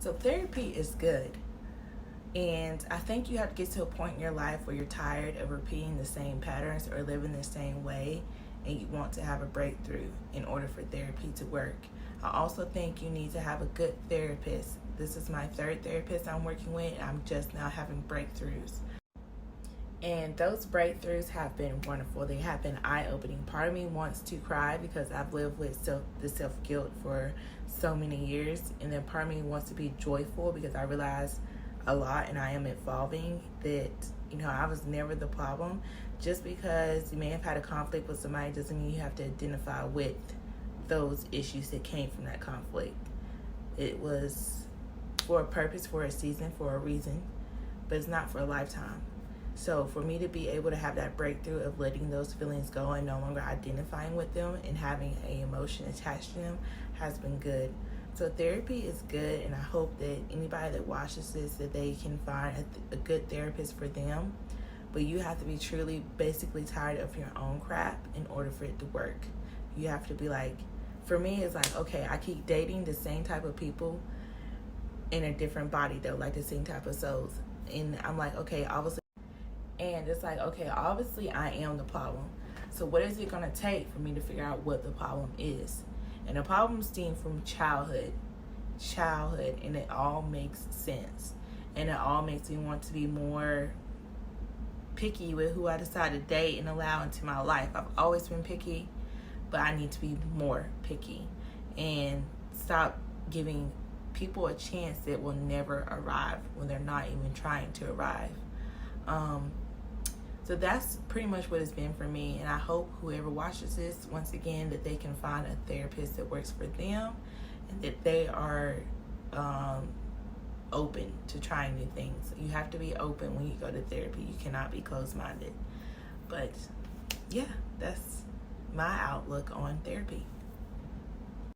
So therapy is good. And I think you have to get to a point in your life where you're tired of repeating the same patterns or living the same way, and you want to have a breakthrough in order for therapy to work. I also think you need to have a good therapist. This is my third therapist I'm working with, and I'm just now having breakthroughs. And those breakthroughs have been wonderful. They have been eye-opening. Part of me wants to cry because I've lived with the self-guilt for so many years. And then part of me wants to be joyful because I realize a lot and I am evolving, that, I was never the problem. Just because you may have had a conflict with somebody doesn't mean you have to identify with those issues that came from that conflict. It was for a purpose, for a season, for a reason, but it's not for a lifetime. So for me to be able to have that breakthrough of letting those feelings go and no longer identifying with them and having an emotion attached to them has been good. So therapy is good, and I hope that anybody that watches this, that they can find a good therapist for them. But you have to be truly basically tired of your own crap in order for it to work. You have to be like, for me, it's like, okay, I keep dating the same type of people in a different body though, like the same type of souls. And I'm like, okay, obviously. And it's like, okay, obviously I am the problem. So what is it going to take for me to figure out what the problem is? And the problem stems from childhood, and it all makes sense. And it all makes me want to be more picky with who I decide to date and allow into my life. I've always been picky, but I need to be more picky and stop giving people a chance that will never arrive when they're not even trying to arrive. So that's pretty much what it's been for me, and I hope whoever watches this, once again, that they can find a therapist that works for them and that they are open to trying new things. You have to be open when you go to therapy. You cannot be closed-minded. But yeah, that's my outlook on therapy.